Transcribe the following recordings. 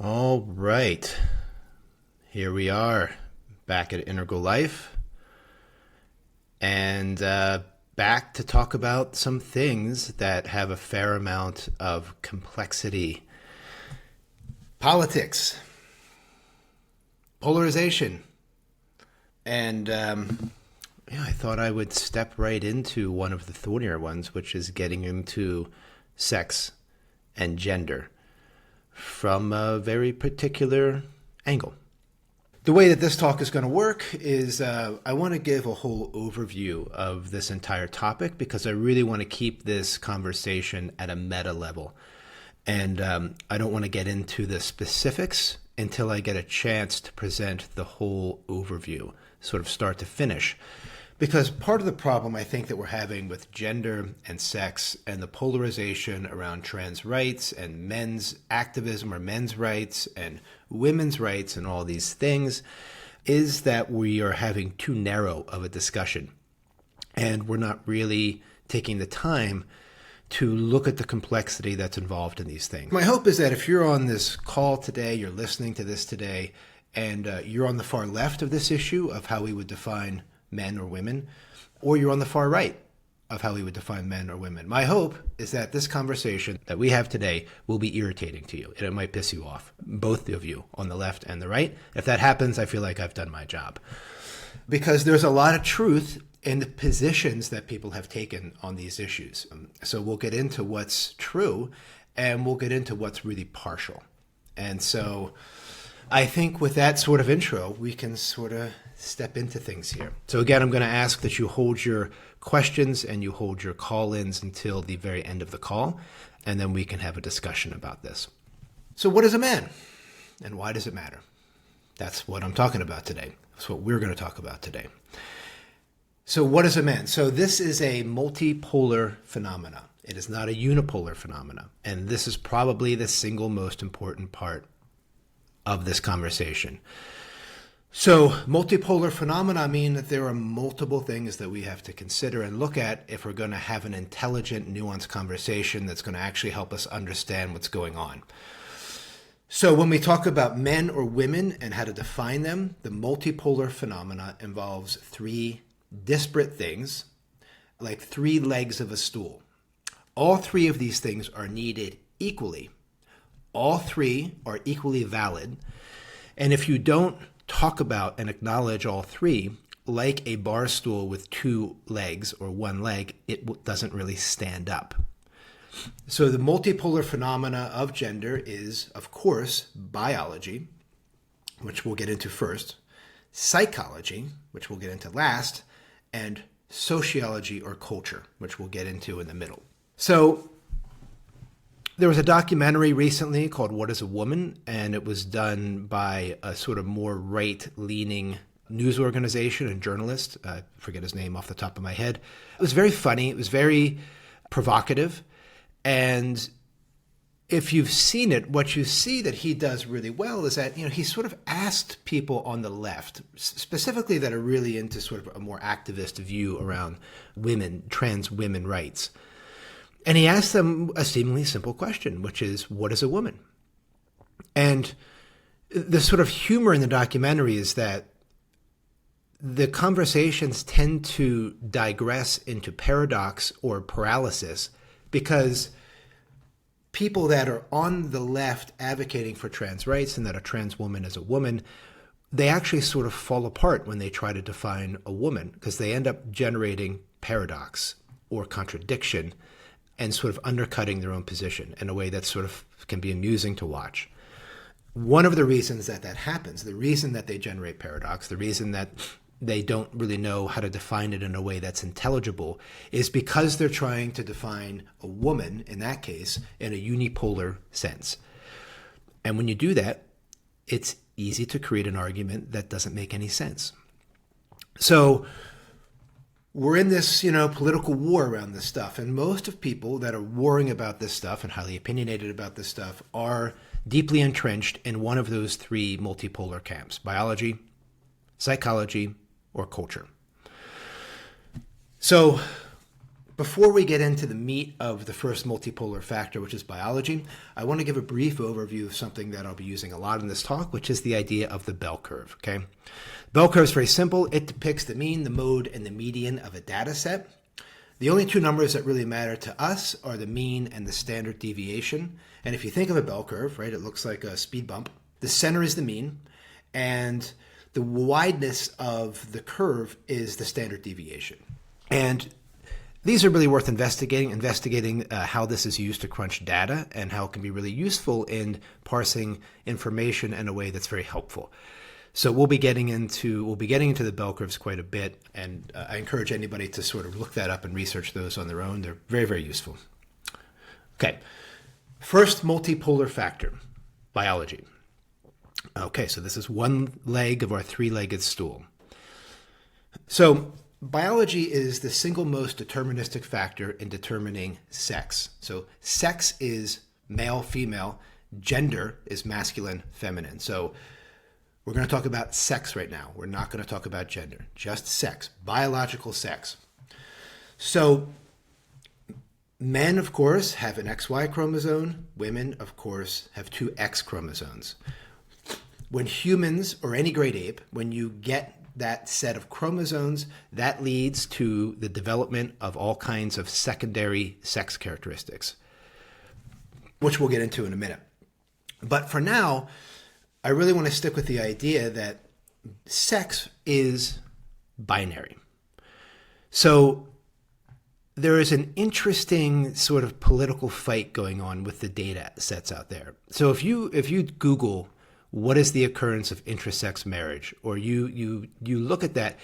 All right. Here we are back at Integral Life and back to talk about some things that have a fair amount of complexity. Politics, polarization, and I thought I would step right into one of the thornier ones, which is getting into sex and gender from a very particular angle. The way that this talk is going to work is I want to give a whole overview of this entire topic because I really want to keep this conversation at a meta level. And I don't want to get into the specifics until I get a chance to present the whole overview, sort of start to finish. Because part of the problem I think that we're having with gender and sex and the polarization around trans rights and men's activism or men's rights and women's rights and all these things is that we are having too narrow of a discussion. And we're not really taking the time to look at the complexity that's involved in these things. My hope is that if you're on this call today, you're listening to this today, and you're on the far left of this issue of how we would define men or women, or you're on the far right of how we would define men or women. My hope is that this conversation that we have today will be irritating to you, and it might piss you off, both of you on the left and the right. If that happens, I feel like I've done my job. Because there's a lot of truth in the positions that people have taken on these issues. So we'll get into what's true, and we'll get into what's really partial. And so I think with that sort of intro, we can sort of step into things here. So again, I'm going to ask that you hold your questions and you hold your call-ins until the very end of the call, and then we can have a discussion about this. So what is a man? And why does it matter? That's what I'm talking about today. That's what we're going to talk about today. So what is a man? So this is a multipolar phenomena. It is not a unipolar phenomena. And this is probably the single most important part of this conversation. So multipolar phenomena mean that there are multiple things that we have to consider and look at if we're going to have an intelligent, nuanced conversation that's going to actually help us understand what's going on. So when we talk about men or women and how to define them, the multipolar phenomena involves three disparate things, like three legs of a stool. All three of these things are needed equally. All three are equally valid. And if you don't talk about and acknowledge all three, like a bar stool with two legs or one leg, it doesn't really stand up. So the multipolar phenomena of gender is, of course, biology, which we'll get into first, psychology, which we'll get into last, and sociology or culture, which we'll get into in the middle. So there was a documentary recently called What is a Woman? And it was done by a sort of more right-leaning news organization and journalist. I forget his name off the top of my head. It was very funny. It was very provocative. And if you've seen it, what you see that he does really well is that, he sort of asked people on the left, specifically that are really into sort of a more activist view around women, trans women rights. And he asked them a seemingly simple question, which is, what is a woman? And the sort of humor in the documentary is that the conversations tend to digress into paradox or paralysis because people that are on the left advocating for trans rights and that a trans woman is a woman, they actually sort of fall apart when they try to define a woman because they end up generating paradox or contradiction and sort of undercutting their own position in a way that sort of can be amusing to watch. One of the reasons that happens, the reason that they generate paradox, the reason that they don't really know how to define it in a way that's intelligible is because they're trying to define a woman, in that case, in a unipolar sense. And when you do that, it's easy to create an argument that doesn't make any sense. So we're in this, political war around this stuff. And most of people that are warring about this stuff and highly opinionated about this stuff are deeply entrenched in one of those three multipolar camps: biology, psychology, or culture. So Before we get into the meat of the first multipolar factor, which is biology, I want to give a brief overview of something that I'll be using a lot in this talk, which is the idea of the bell curve. Okay, bell curve is very simple. It depicts the mean, the mode, and the median of a data set. The only two numbers that really matter to us are the mean and the standard deviation. And if you think of a bell curve, right, it looks like a speed bump. The center is the mean, and the wideness of the curve is the standard deviation. And these are really worth investigating how this is used to crunch data and how it can be really useful in parsing information in a way that's very helpful. So we'll be getting into the bell curves quite a bit, and I encourage anybody to sort of look that up and research those on their own. They're very, very useful. Okay, first multipolar factor, biology. Okay, so this is one leg of our three-legged stool. So biology is the single most deterministic factor in determining sex. So sex is male, female. Gender is masculine, feminine. So we're going to talk about sex right now. We're not going to talk about gender, just sex, biological sex. So men, of course, have an XY chromosome. Women, of course, have two X chromosomes. When humans, or any great ape, when you get that set of chromosomes, that leads to the development of all kinds of secondary sex characteristics, which we'll get into in a minute. But for now, I really want to stick with the idea that sex is binary. So there is an interesting sort of political fight going on with the data sets out there. So if you Google what is the occurrence of intersex marriage, or you look at that,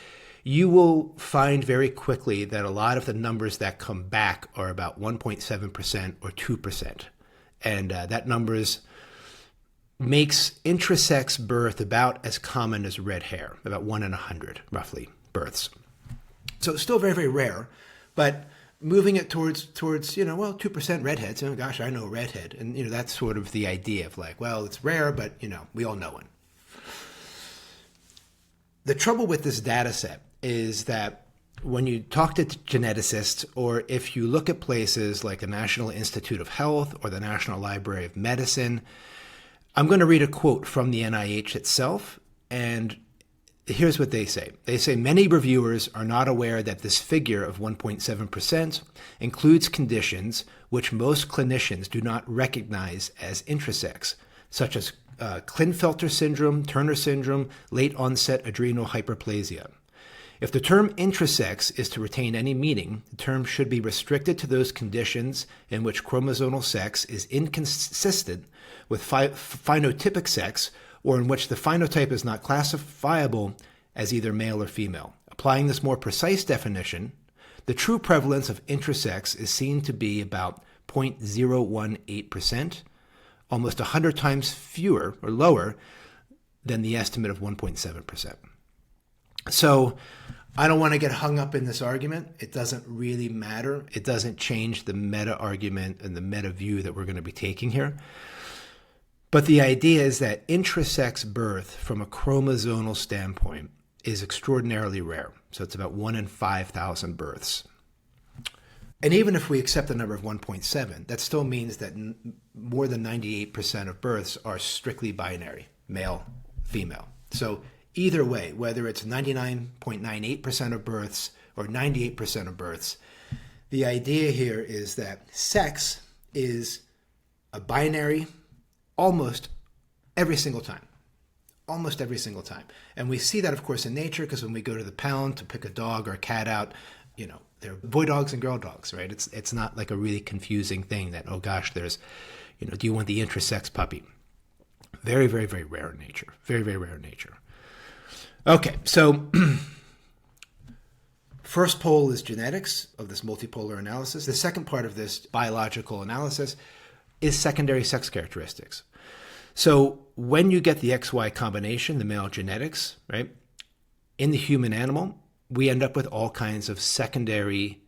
you will find very quickly that a lot of the numbers that come back are about 1.7% or 2%. And that numbers makes intersex birth about as common as red hair, about 1 in 100, roughly, births. So it's still very, very rare, but moving it towards 2% redheads. Oh gosh, I know a redhead. And, that's sort of the idea of like, well, it's rare, but, we all know one. The trouble with this data set is that when you talk to geneticists, or if you look at places like the National Institute of Health or the National Library of Medicine, I'm going to read a quote from the NIH itself, and here's what they say. They say, many reviewers are not aware that this figure of 1.7% includes conditions which most clinicians do not recognize as intersex, such as Klinefelter syndrome, Turner syndrome, late onset adrenal hyperplasia. If the term intersex is to retain any meaning, the term should be restricted to those conditions in which chromosomal sex is inconsistent with phenotypic sex, or in which the phenotype is not classifiable as either male or female. Applying this more precise definition, the true prevalence of intersex is seen to be about 0.018%, almost 100 times fewer or lower than the estimate of 1.7%. So I don't want to get hung up in this argument. It doesn't really matter. It doesn't change the meta argument and the meta view that we're going to be taking here. But the idea is that intersex birth from a chromosomal standpoint is extraordinarily rare. So it's about 1 in 5,000 births. And even if we accept the number of 1.7, that still means that more than 98% of births are strictly binary, male, female. So either way, whether it's 99.98% of births or 98% of births, the idea here is that sex is a binary almost every single time. Almost every single time. And we see that, of course, in nature, because when we go to the pound to pick a dog or a cat out, they're boy dogs and girl dogs, right? It's not like a really confusing thing that, oh gosh, there's, do you want the intersex puppy? Very, very, very rare in nature. Very, very rare in nature. Okay, so first pole is genetics of this multipolar analysis. The second part of this biological analysis is secondary sex characteristics. So when you get the XY combination, the male genetics, right, in the human animal, we end up with all kinds of secondary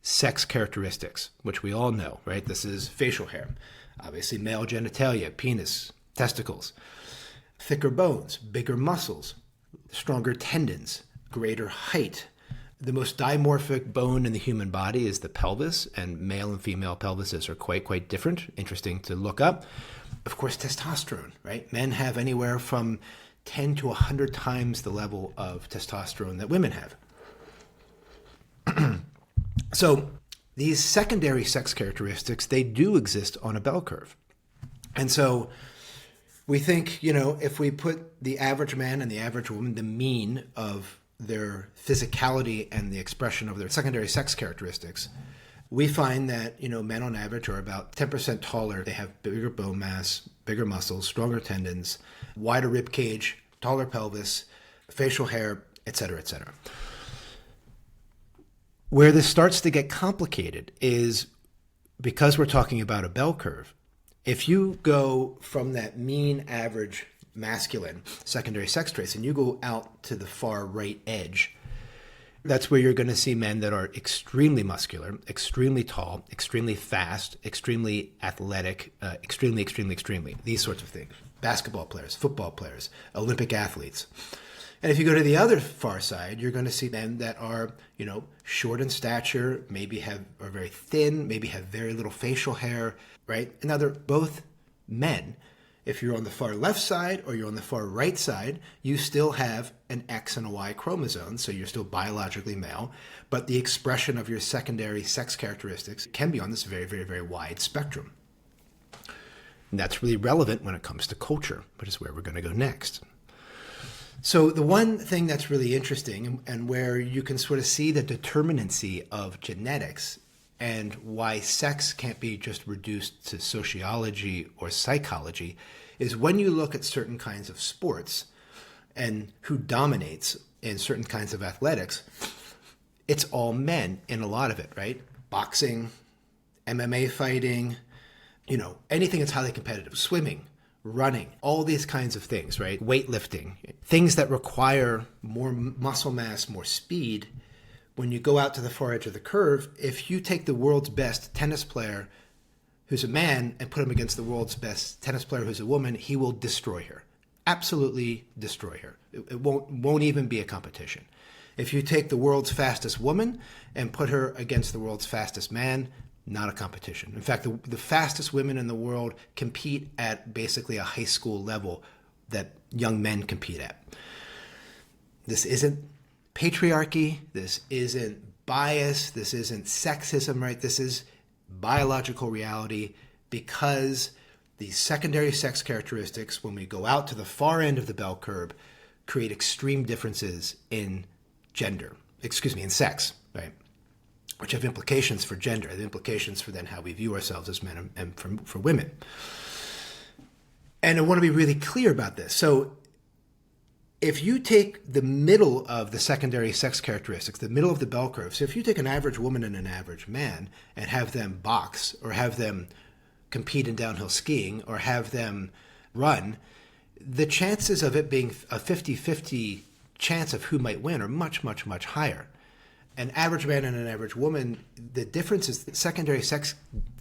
sex characteristics, which we all know, right? This is facial hair, obviously male genitalia, penis, testicles, thicker bones, bigger muscles, stronger tendons, greater height, The most dimorphic bone in the human body is the pelvis, and male and female pelvises are quite different. Interesting to look up. Of course, testosterone, right? Men have anywhere from 10 to 100 times the level of testosterone that women have. So these secondary sex characteristics, they do exist on a bell curve. And so we think, if we put the average man and the average woman, the mean of their physicality and the expression of their secondary sex characteristics, we find that, men on average are about 10% taller. They have bigger bone mass, bigger muscles, stronger tendons, wider rib cage, taller pelvis, facial hair, et cetera, et cetera. Where this starts to get complicated is because we're talking about a bell curve. If you go from that mean average masculine secondary sex traits and you go out to the far right edge, that's where you're going to see men that are extremely muscular, extremely tall, extremely fast, extremely athletic, extremely, these sorts of things. Basketball players, football players, Olympic athletes. And if you go to the other far side, you're going to see men that are, short in stature, maybe are very thin, maybe have very little facial hair, right? And now they're both men. If you're on the far left side or you're on the far right side, you still have an X and a Y chromosome, so you're still biologically male, but the expression of your secondary sex characteristics can be on this very wide spectrum. And that's really relevant when it comes to culture, which is where we're going to go next. So the one thing that's really interesting and where you can sort of see the determinacy of genetics and why sex can't be just reduced to sociology or psychology is when you look at certain kinds of sports and who dominates in certain kinds of athletics, it's all men in a lot of it, right? Boxing, MMA fighting, anything that's highly competitive, swimming, running, all these kinds of things, right? Weightlifting, things that require more muscle mass, more speed. When you go out to the far edge of the curve, if you take the world's best tennis player who's a man and put him against the world's best tennis player who's a woman, he will destroy her. Absolutely destroy her. It won't even be a competition. If you take the world's fastest woman and put her against the world's fastest man, not a competition. In fact, the fastest women in the world compete at basically a high school level that young men compete at. This isn't patriarchy. This isn't bias. This isn't sexism, right? This is biological reality because the secondary sex characteristics, when we go out to the far end of the bell curve, create extreme differences in in sex, right? Which have implications for gender, the implications for then how we view ourselves as men and for women. And I want to be really clear about this. So if you take the middle of the secondary sex characteristics, the middle of the bell curve, so if you take an average woman and an average man and have them box or have them compete in downhill skiing or have them run, the chances of it being a 50-50 chance of who might win are much higher. An average man and an average woman, the difference is that secondary sex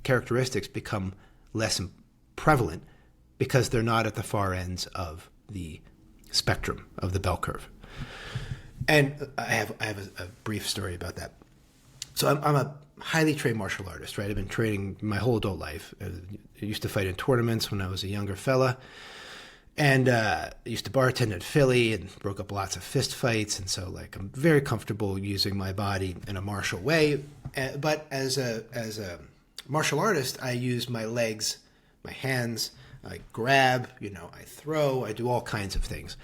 characteristics become less prevalent because they're not at the far ends of the spectrum of the bell curve. And I have a brief story about that. So I'm a highly trained martial artist, right? I've been training my whole adult life. I used to fight in tournaments when I was a younger fella. And I used to bartend in Philly and broke up lots of fist fights. And so I'm very comfortable using my body in a martial way. But as a martial artist, I use my legs, my hands, I grab, I throw, I do all kinds of things.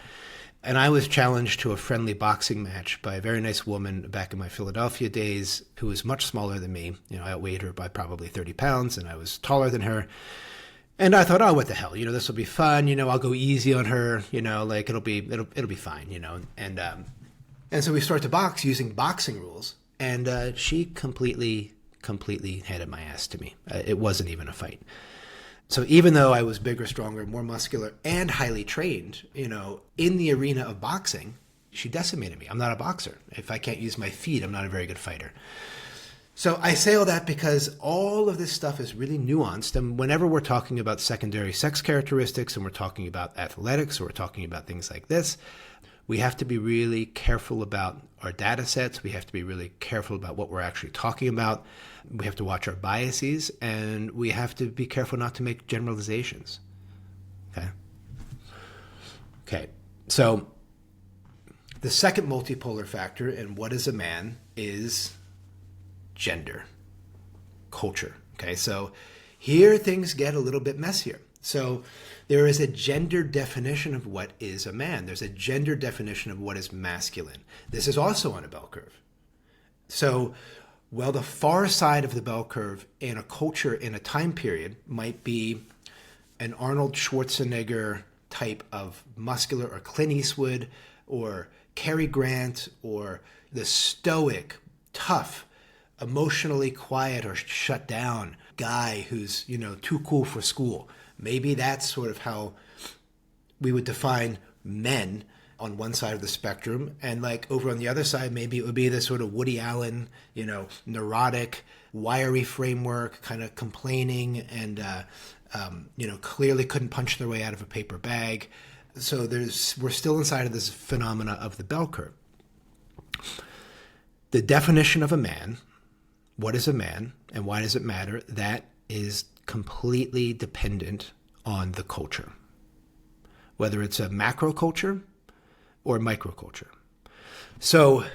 And I was challenged to a friendly boxing match by a very nice woman back in my Philadelphia days who was much smaller than me. I outweighed her by probably 30 pounds and I was taller than her. And I thought, oh, what the hell? This will be fun. I'll go easy on her. It'll be fine. And so we start to box using boxing rules, and she completely handed my ass to me. It wasn't even a fight. So even though I was bigger, stronger, more muscular, and highly trained, in the arena of boxing, she decimated me. I'm not a boxer. If I can't use my feet, I'm not a very good fighter. So I say all that because all of this stuff is really nuanced. And whenever we're talking about secondary sex characteristics and we're talking about athletics or we're talking about things like this, We have to be really careful about our data sets. We have to be really careful about what we're actually talking about. We have to watch our biases, and we have to be careful not to make generalizations. Okay. So the second multipolar factor in what is a man is gender, culture. Okay. So here things get a little bit messier. So there is a gender definition of what is a man. There's a gender definition of what is masculine. This is also on a bell curve. So while the far side of the bell curve in a culture, in a time period, might be an Arnold Schwarzenegger type of muscular, or Clint Eastwood, or Cary Grant, or the stoic, tough, emotionally quiet or shut down guy who's, too cool for school. Maybe that's sort of how we would define men on one side of the spectrum. And like over on the other side, maybe it would be this sort of Woody Allen, neurotic, wiry framework, kind of complaining and, clearly couldn't punch their way out of a paper bag. So we're still inside of this phenomena of the bell curve. The definition of a man, what is a man and why does it matter? That is completely dependent on the culture, whether it's a macro culture or micro culture. So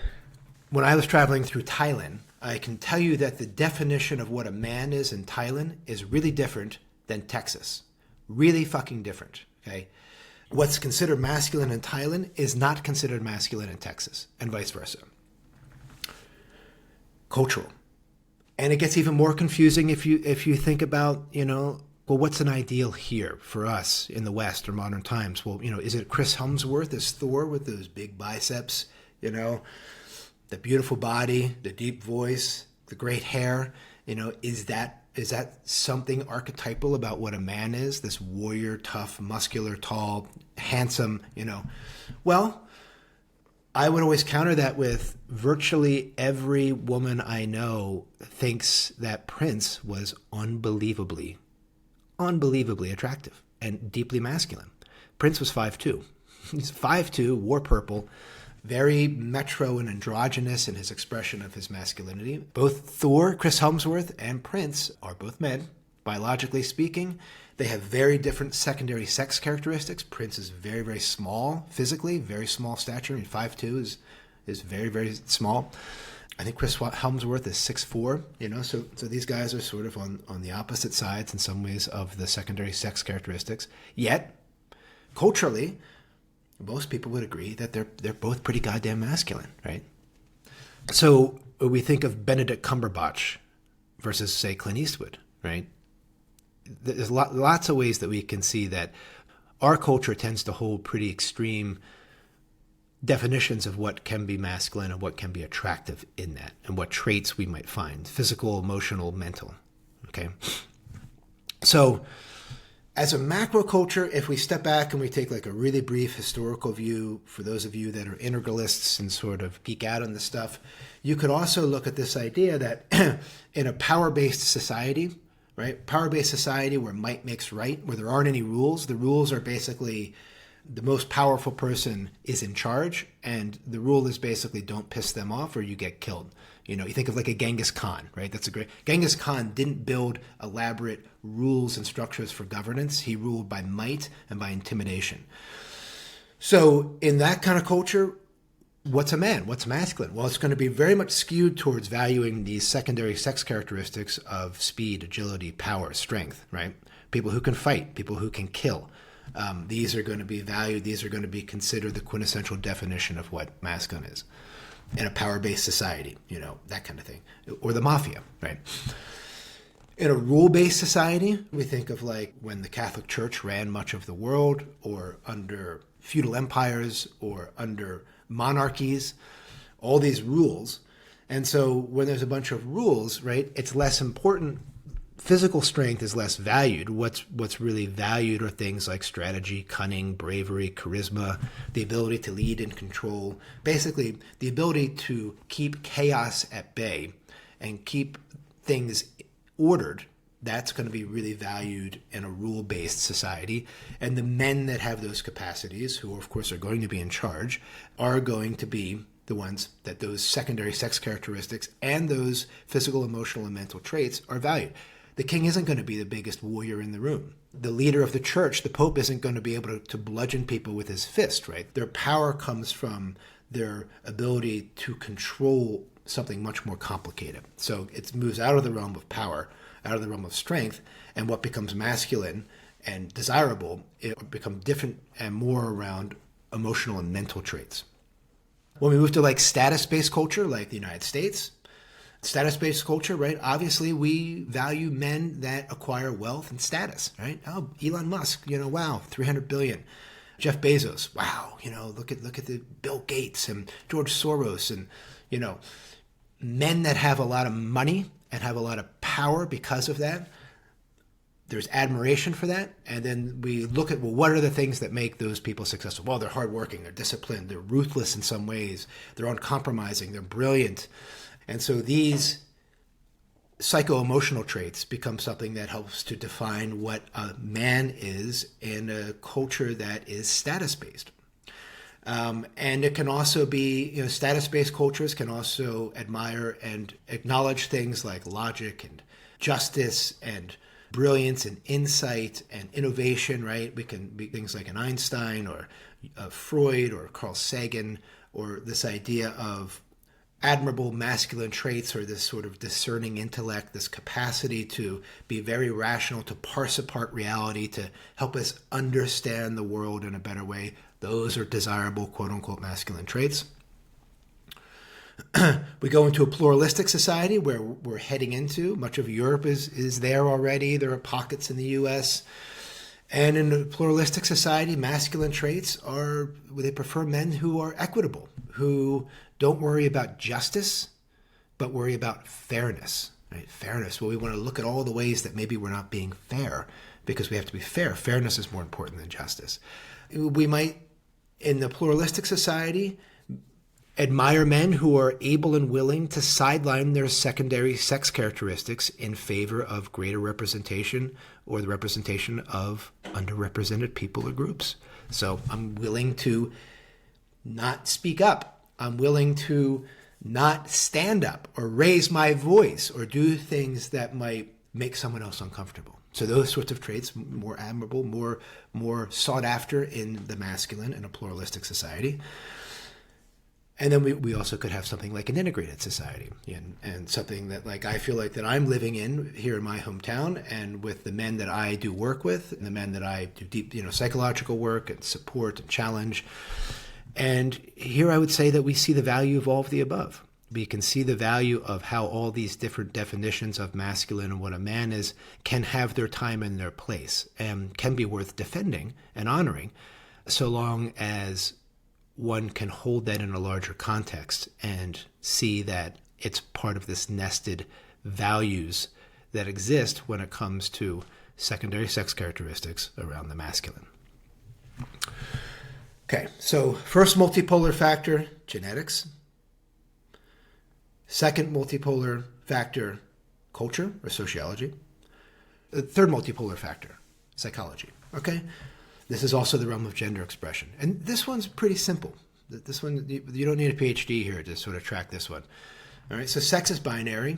when I was traveling through Thailand, I can tell you that the definition of what a man is in Thailand is really different than Texas. Really fucking different, okay? What's considered masculine in Thailand is not considered masculine in Texas, and vice versa. Cultural. And it gets even more confusing if you think about, what's an ideal here for us in the West or modern times? Well, is it Chris Hemsworth as Thor with those big biceps, the beautiful body, the deep voice, the great hair? Is that something archetypal about what a man is? This warrior, tough, muscular, tall, handsome, Well, I would always counter that with virtually every woman I know thinks that Prince was unbelievably attractive and deeply masculine. Prince was 5'2". He's 5'2", wore purple, very metro and androgynous in his expression of his masculinity. Both Thor, Chris Hemsworth, and Prince are both men, biologically speaking. They have very different secondary sex characteristics. Prince is very, very small physically, very small stature. I mean, 5'2" is very, very small. I think Chris Hemsworth is 6'4", so these guys are sort of on the opposite sides in some ways of the secondary sex characteristics. Yet, culturally, most people would agree that they're both pretty goddamn masculine, right? So we think of Benedict Cumberbatch versus, say, Clint Eastwood, right? There's lots of ways that we can see that our culture tends to hold pretty extreme definitions of what can be masculine and what can be attractive in that, and what traits we might find, physical, emotional, mental, okay? So as a macro culture, if we step back and we take like a really brief historical view, for those of you that are integralists and sort of geek out on this stuff, you could also look at this idea that in a power-based society, right? Power-based society where might makes right, where there aren't any rules. The rules are basically the most powerful person is in charge, and the rule is basically don't piss them off or you get killed. You think of like a Genghis Khan, right? Genghis Khan didn't build elaborate rules and structures for governance. He ruled by might and by intimidation. So in that kind of culture, what's a man? What's masculine? Well, it's going to be very much skewed towards valuing these secondary sex characteristics of speed, agility, power, strength, right? People who can fight, people who can kill. These are going to be valued. These are going to be considered the quintessential definition of what masculine is in a power-based society, that kind of thing. Or the mafia, right? In a rule-based society, we think of like when the Catholic Church ran much of the world, or under feudal empires, or under monarchies, all these rules. And so when there's a bunch of rules, right, it's less important. Physical strength is less valued. What's really valued are things like strategy, cunning, bravery, charisma, the ability to lead and control. Basically, the ability to keep chaos at bay and keep things ordered that's going to be really valued in a rule-based society. And the men that have those capacities, who of course are going to be in charge, are going to be the ones that those secondary sex characteristics and those physical, emotional, and mental traits are valued. The king isn't going to be the biggest warrior in the room. The leader of the church, the pope, isn't going to be able to bludgeon people with his fist, right? Their power comes from their ability to control something much more complicated. So it moves out of the realm of power, out of the realm of strength, and what becomes masculine and desirable, it becomes different and more around emotional and mental traits. When we move to like status-based culture, like the United States, status-based culture, right? Obviously, we value men that acquire wealth and status, right? Oh, Elon Musk, wow, 300 billion. Jeff Bezos, wow, look at the Bill Gates and George Soros, and men that have a lot of money and have a lot of power because of that. There's admiration for that. And then we look at, well, what are the things that make those people successful? Well, they're hardworking, they're disciplined, they're ruthless in some ways, they're uncompromising, they're brilliant. And so these psycho-emotional traits become something that helps to define what a man is in a culture that is status-based. And it can also be, status-based cultures can also admire and acknowledge things like logic and justice and brilliance and insight and innovation, right? We can be things like an Einstein or Freud or Carl Sagan, or this idea of admirable masculine traits, or this sort of discerning intellect, this capacity to be very rational, to parse apart reality, to help us understand the world in a better way. Those are desirable, quote-unquote, masculine traits. We go into a pluralistic society where we're heading into. Much of Europe is there already. There are pockets in the U.S. And in a pluralistic society, masculine traits are, they prefer men who are equitable, who don't worry about justice, but worry about fairness. Right? Fairness. Well, we want to look at all the ways that maybe we're not being fair, because we have to be fair. Fairness is more important than justice. We might, in the pluralistic society, admire men who are able and willing to sideline their secondary sex characteristics in favor of greater representation or the representation of underrepresented people or groups. So I'm willing to not speak up. I'm willing to not stand up or raise my voice or do things that might make someone else uncomfortable. So those sorts of traits, more admirable, more sought after in the masculine in a pluralistic society. And then we also could have something like an integrated society, and something that, like, I feel like that I'm living in here in my hometown, and with the men that I do work with and the men that I do deep, psychological work and support and challenge. And here I would say that we see the value of all of the above. We can see the value of how all these different definitions of masculine and what a man is can have their time and their place and can be worth defending and honoring, so long as one can hold that in a larger context and see that it's part of this nested values that exist when it comes to secondary sex characteristics around the masculine. Okay, so first multipolar factor, genetics. Second multipolar factor, culture or sociology. The third multipolar factor, psychology. Okay? This is also the realm of gender expression. And this one's pretty simple. This one, you don't need a PhD here to sort of track this one. All right, so sex is binary.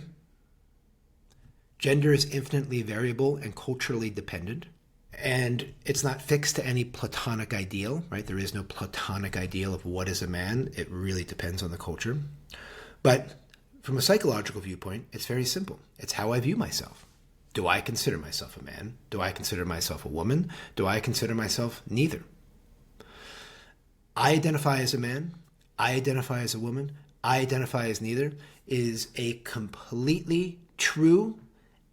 Gender is infinitely variable and culturally dependent. And it's not fixed to any platonic ideal, right? There is no platonic ideal of what is a man. It really depends on the culture. But from a psychological viewpoint, it's very simple. It's how I view myself. Do I consider myself a man? Do I consider myself a woman? Do I consider myself neither? I identify as a man. I identify as a woman. I identify as neither is a completely true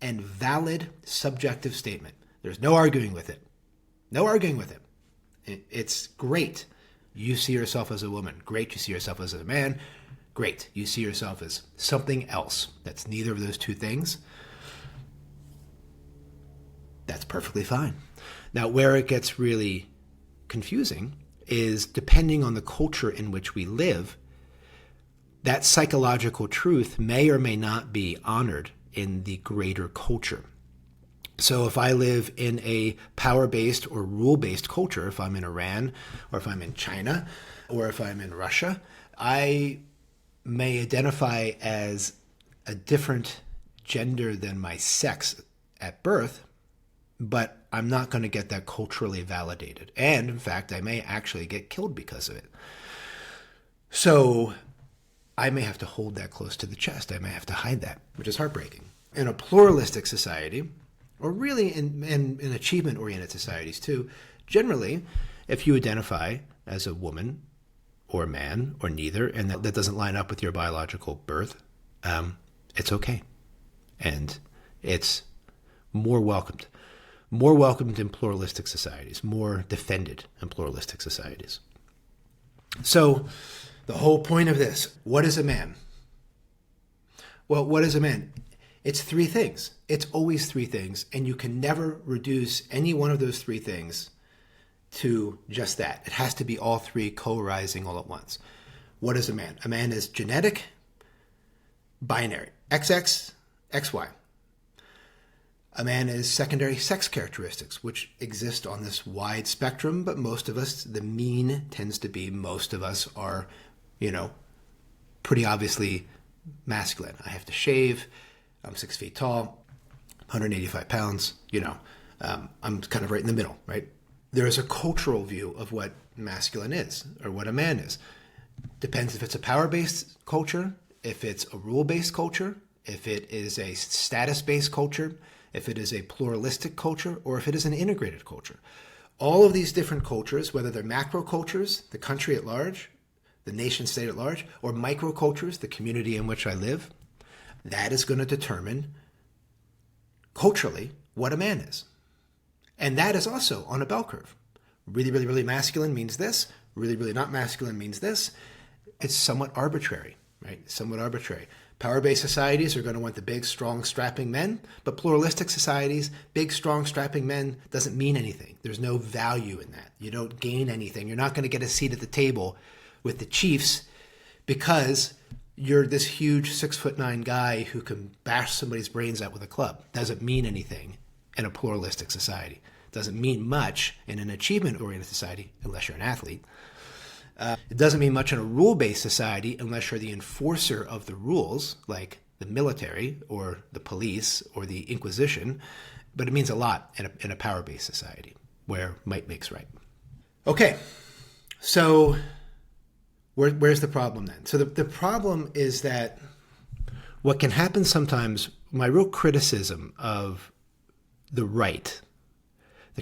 and valid subjective statement. There's no arguing with it. No arguing with it. It's great. You see yourself as a woman. Great. You see yourself as a man. Great. You see yourself as something else that's neither of those two things. That's perfectly fine. Now, where it gets really confusing is, depending on the culture in which we live, that psychological truth may or may not be honored in the greater culture. So if I live in a power-based or rule-based culture, if I'm in Iran or if I'm in China or if I'm in Russia, I may identify as a different gender than my sex at birth, but I'm not going to get that culturally validated. And in fact, I may actually get killed because of it. So I may have to hold that close to the chest. I may have to hide that, which is heartbreaking. In a pluralistic society, or really in achievement-oriented societies too, generally, if you identify as a woman or a man or neither, and that doesn't line up with your biological birth, it's okay. And it's more welcomed. More welcomed in pluralistic societies, more defended in pluralistic societies. So the whole point of this, what is a man? Well, what is a man? It's three things. It's always three things, and you can never reduce any one of those three things to just that. It has to be all three co-arising all at once. What is a man? A man is genetic, binary, XX, XY. A man is secondary sex characteristics, which exist on this wide spectrum, but most of us, the mean tends to be most of us are, pretty obviously masculine. I have to shave. I'm 6 feet tall, 185 pounds, I'm kind of right in the middle, right? There is a cultural view of what masculine is or what a man is. Depends if it's a power-based culture, if it's a rule-based culture, if it is a status-based culture, if it is a pluralistic culture, or if it is an integrated culture. All of these different cultures, whether they're macro cultures, the country at large, the nation state at large, or micro cultures, the community in which I live, that is going to determine culturally what a man is. And that is also on a bell curve. Really, really, really masculine means this. Really, really not masculine means this. It's somewhat arbitrary, right? Somewhat arbitrary. Power-based societies are going to want the big, strong, strapping men, but pluralistic societies, big, strong, strapping men doesn't mean anything. There's no value in that. You don't gain anything. You're not going to get a seat at the table with the chiefs because you're this huge 6'9" guy who can bash somebody's brains out with a club. Doesn't mean anything in a pluralistic society. Doesn't mean much in an achievement-oriented society unless you're an athlete. It doesn't mean much in a rule-based society unless you're the enforcer of the rules, like the military or the police or the Inquisition. But it means a lot in a power-based society where might makes right. Okay, so where's the problem then? So the problem is that what can happen sometimes, my real criticism of the right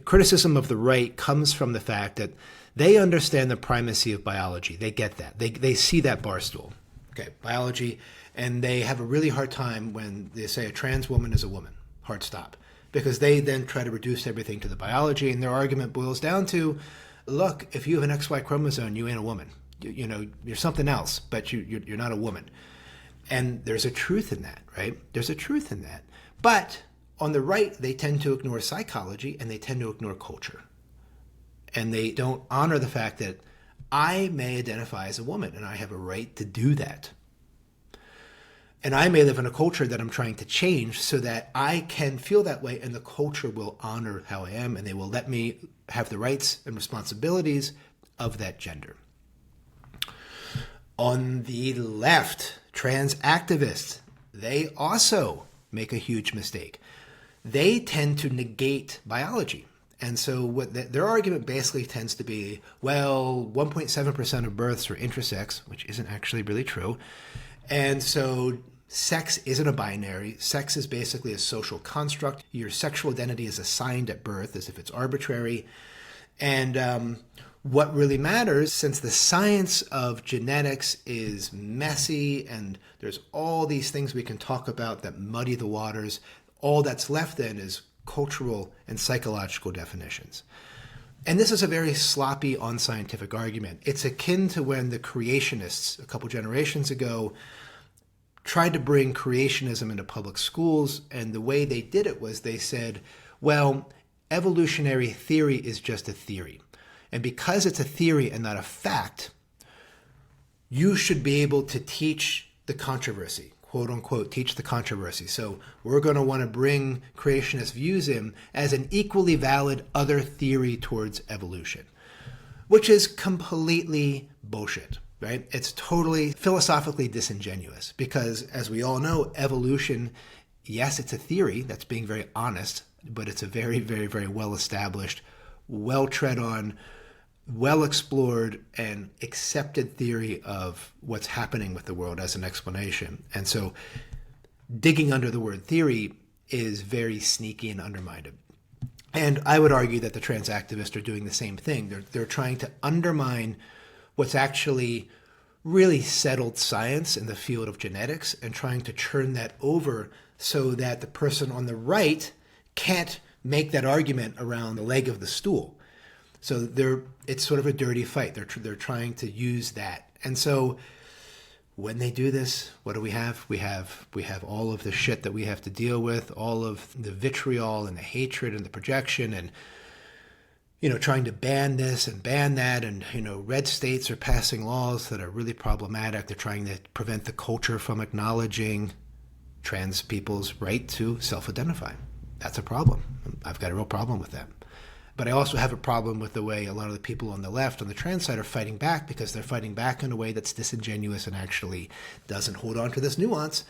comes from the fact that they understand the primacy of biology. They get that. They see that bar stool. Okay, biology, and they have a really hard time when they say a trans woman is a woman. Hard stop. Because they then try to reduce everything to the biology, and their argument boils down to, look, if you have an XY chromosome, you ain't a woman. You're something else, but you're not a woman. And there's a truth in that, right? There's a truth in that. But on the right, they tend to ignore psychology and they tend to ignore culture. And they don't honor the fact that I may identify as a woman and I have a right to do that. And I may live in a culture that I'm trying to change so that I can feel that way and the culture will honor how I am and they will let me have the rights and responsibilities of that gender. On the left, trans activists, they also make a huge mistake. They tend to negate biology. And so what their argument basically tends to be, well, 1.7% of births are intersex, which isn't actually really true. And so sex isn't a binary. Sex is basically a social construct. Your sexual identity is assigned at birth as if it's arbitrary. And what really matters, since the science of genetics is messy and there's all these things we can talk about that muddy the waters, all that's left then is cultural and psychological definitions. And this is a very sloppy, unscientific argument. It's akin to when the creationists a couple generations ago tried to bring creationism into public schools, and the way they did it was they said, well, evolutionary theory is just a theory. And because it's a theory and not a fact, you should be able to teach the controversy, quote unquote, teach the controversy. So we're going to want to bring creationist views in as an equally valid other theory towards evolution, which is completely bullshit, right? It's totally philosophically disingenuous because, as we all know, evolution, yes, it's a theory that's being very honest, but it's a very, very, very well-established, well-tread on, well-explored, and accepted theory of what's happening with the world as an explanation. And so digging under the word theory is very sneaky and undermined. And I would argue that the trans activists are doing the same thing. They're trying to undermine what's actually really settled science in the field of genetics and trying to turn that over so that the person on the right can't make that argument around the leg of the stool. So it's sort of a dirty fight. They're trying to use that. And so when they do this, what do we have? We have all of the shit that we have to deal with, all of the vitriol and the hatred and the projection and, trying to ban this and ban that. And, red states are passing laws that are really problematic. They're trying to prevent the culture from acknowledging trans people's right to self-identify. That's a problem. I've got a real problem with that. But I also have a problem with the way a lot of the people on the left, on the trans side, are fighting back because they're fighting back in a way that's disingenuous and actually doesn't hold on to this nuance.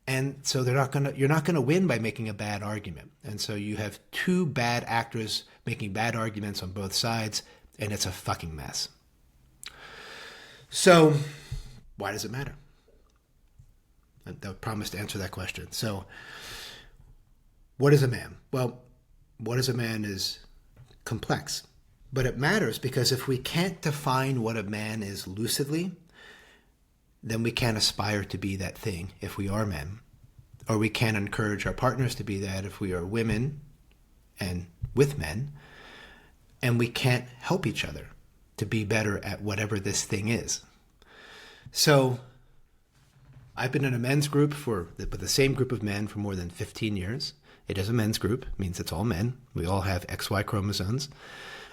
And so you're not gonna win by making a bad argument. And so you have two bad actors making bad arguments on both sides, and it's a fucking mess. So why does it matter? I promised to answer that question. So what is a man? Well, what is a man is complex, but it matters because if we can't define what a man is lucidly, then we can't aspire to be that thing if we are men, or we can't encourage our partners to be that if we are women and with men, and we can't help each other to be better at whatever this thing is. So I've been in a men's group with the same group of men for more than 15 years. It is a men's group, means it's all men. We all have XY chromosomes.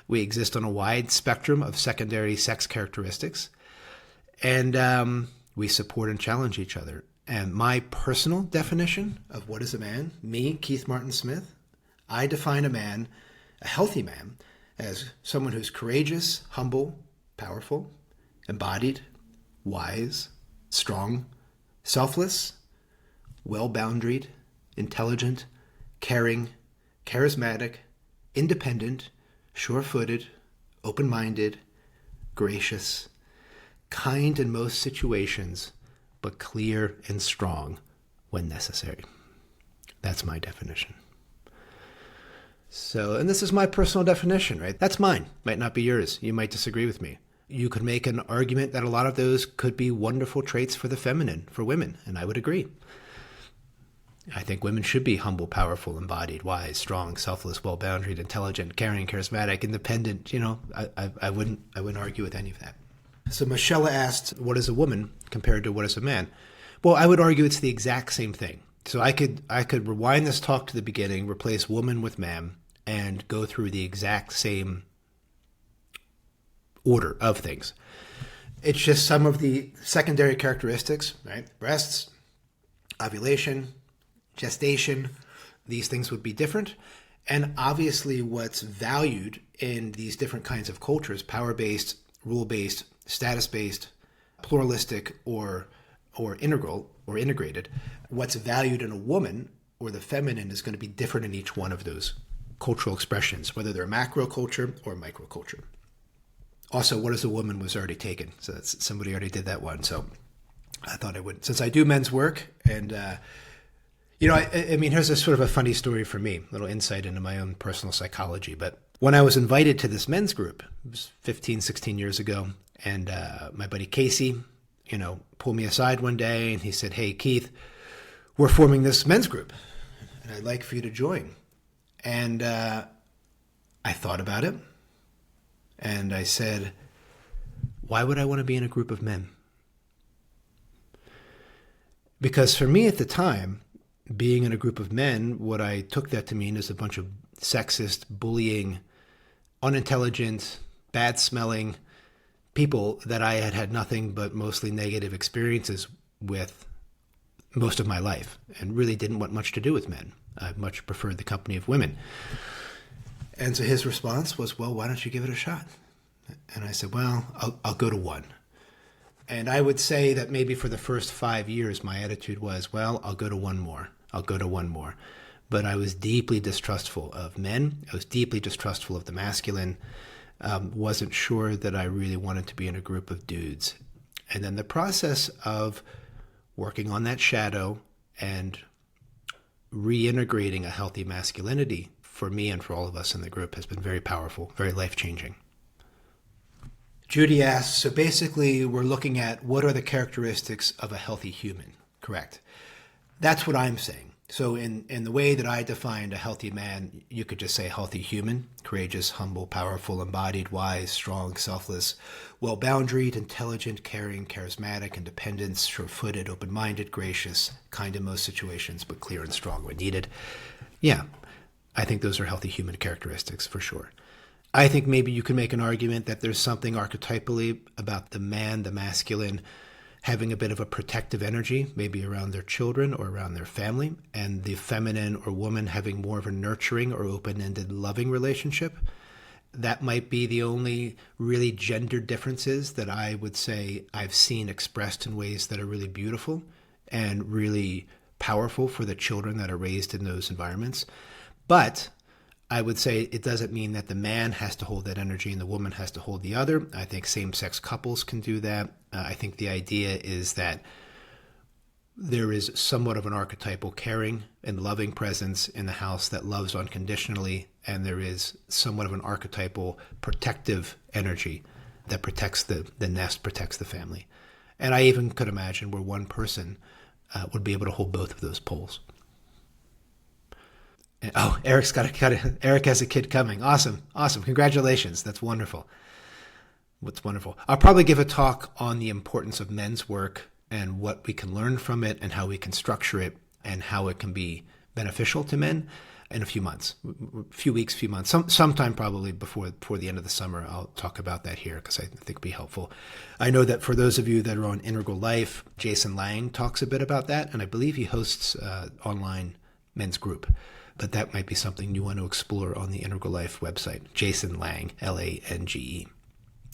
We exist on a wide spectrum of secondary sex characteristics. And we support and challenge each other. And my personal definition of what is a man, me, Keith Martin Smith, I define a man, a healthy man, as someone who's courageous, humble, powerful, embodied, wise, strong, selfless, well-boundaried, intelligent, caring, charismatic, independent, sure-footed, open-minded, gracious, kind in most situations, but clear and strong when necessary. That's my definition. So, and this is my personal definition, right? That's mine. Might not be yours. You might disagree with me. You could make an argument that a lot of those could be wonderful traits for the feminine, for women, and I would agree. I think women should be humble, powerful, embodied, wise, strong, selfless, well-boundaried, intelligent, caring, charismatic, independent. I wouldn't argue with any of that. So Michelle asked, what is a woman compared to what is a man? Well, I would argue it's the exact same thing. So I could rewind this talk to the beginning, replace woman with man, and go through the exact same order of things. It's just some of the secondary characteristics, right? Breasts, ovulation, gestation, these things would be different. And obviously what's valued in these different kinds of cultures, power-based, rule-based, status-based, pluralistic, or integral or integrated, what's valued in a woman or the feminine is going to be different in each one of those cultural expressions, whether they're macro culture or micro culture. Also, what is a woman was already taken. So somebody already did that one. So I thought I would, since I do men's work and, I mean, here's a sort of a funny story for me, a little insight into my own personal psychology. But when I was invited to this men's group, it was 15, 16 years ago, and my buddy Casey, pulled me aside one day and he said, "Hey, Keith, we're forming this men's group and I'd like for you to join." And I thought about it and I said, why would I want to be in a group of men? Because for me at the time, being in a group of men, what I took that to mean is a bunch of sexist, bullying, unintelligent, bad-smelling people that I had had nothing but mostly negative experiences with most of my life and really didn't want much to do with men. I much preferred the company of women. And so his response was, well, why don't you give it a shot? And I said, well, I'll go to one. And I would say that maybe for the first 5 years, my attitude was, well, I'll go to one more. I'll go to one more. But I was deeply distrustful of men. I was deeply distrustful of the masculine. Wasn't sure that I really wanted to be in a group of dudes. And then the process of working on that shadow and reintegrating a healthy masculinity for me and for all of us in the group has been very powerful, very life-changing. Judy asks, so basically we're looking at what are the characteristics of a healthy human, correct? That's what I'm saying. So in the way that I defined a healthy man, you could just say healthy human, courageous, humble, powerful, embodied, wise, strong, selfless, well-boundaried, intelligent, caring, charismatic, independent, sure-footed, open-minded, gracious, kind in most situations, but clear and strong when needed. Yeah, I think those are healthy human characteristics for sure. I think maybe you can make an argument that there's something archetypally about the man, the masculine, having a bit of a protective energy, maybe around their children or around their family, and the feminine or woman having more of a nurturing or open-ended loving relationship. That might be the only really gender differences that I would say I've seen expressed in ways that are really beautiful and really powerful for the children that are raised in those environments. But I would say it doesn't mean that the man has to hold that energy and the woman has to hold the other. I think same-sex couples can do that. I think the idea is that there is somewhat of an archetypal caring and loving presence in the house that loves unconditionally, and there is somewhat of an archetypal protective energy that protects the nest, protects the family. And I even could imagine where one person would be able to hold both of those poles. Oh, Eric's Eric has a kid coming. Awesome. Congratulations. That's wonderful. What's wonderful. I'll probably give a talk on the importance of men's work and what we can learn from it and how we can structure it and how it can be beneficial to men in a few months, few weeks, few months, sometime probably before the end of the summer. I'll talk about that here because I think it'd be helpful. I know that for those of you that are on Integral Life, Jason Lang talks a bit about that, and I believe he hosts online men's group. But that might be something you want to explore on the Integral Life website. Jason Lang, Lange.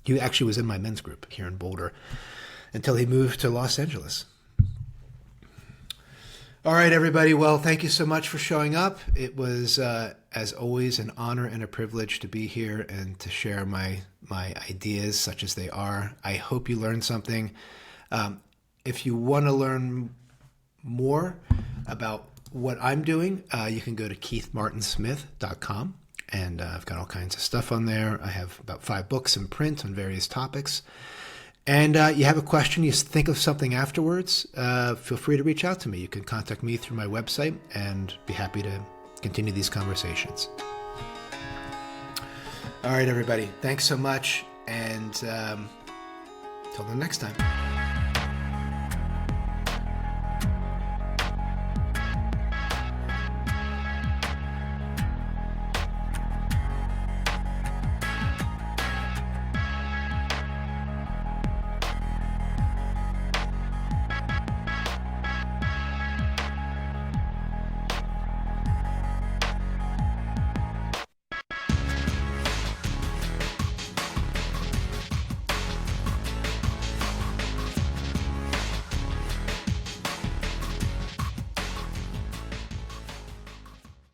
He actually was in my men's group here in Boulder until he moved to Los Angeles. All right, everybody. Well, thank you so much for showing up. It was, as always, an honor and a privilege to be here and to share my ideas such as they are. I hope you learned something. If you want to learn more about what I'm doing, you can go to keithmartinsmith.com, and I've got all kinds of stuff on there. I have about 5 books in print on various topics. And you have a question, you think of something afterwards, feel free to reach out to me. You can contact me through my website and be happy to continue these conversations. All right, everybody. Thanks so much. And till the next time.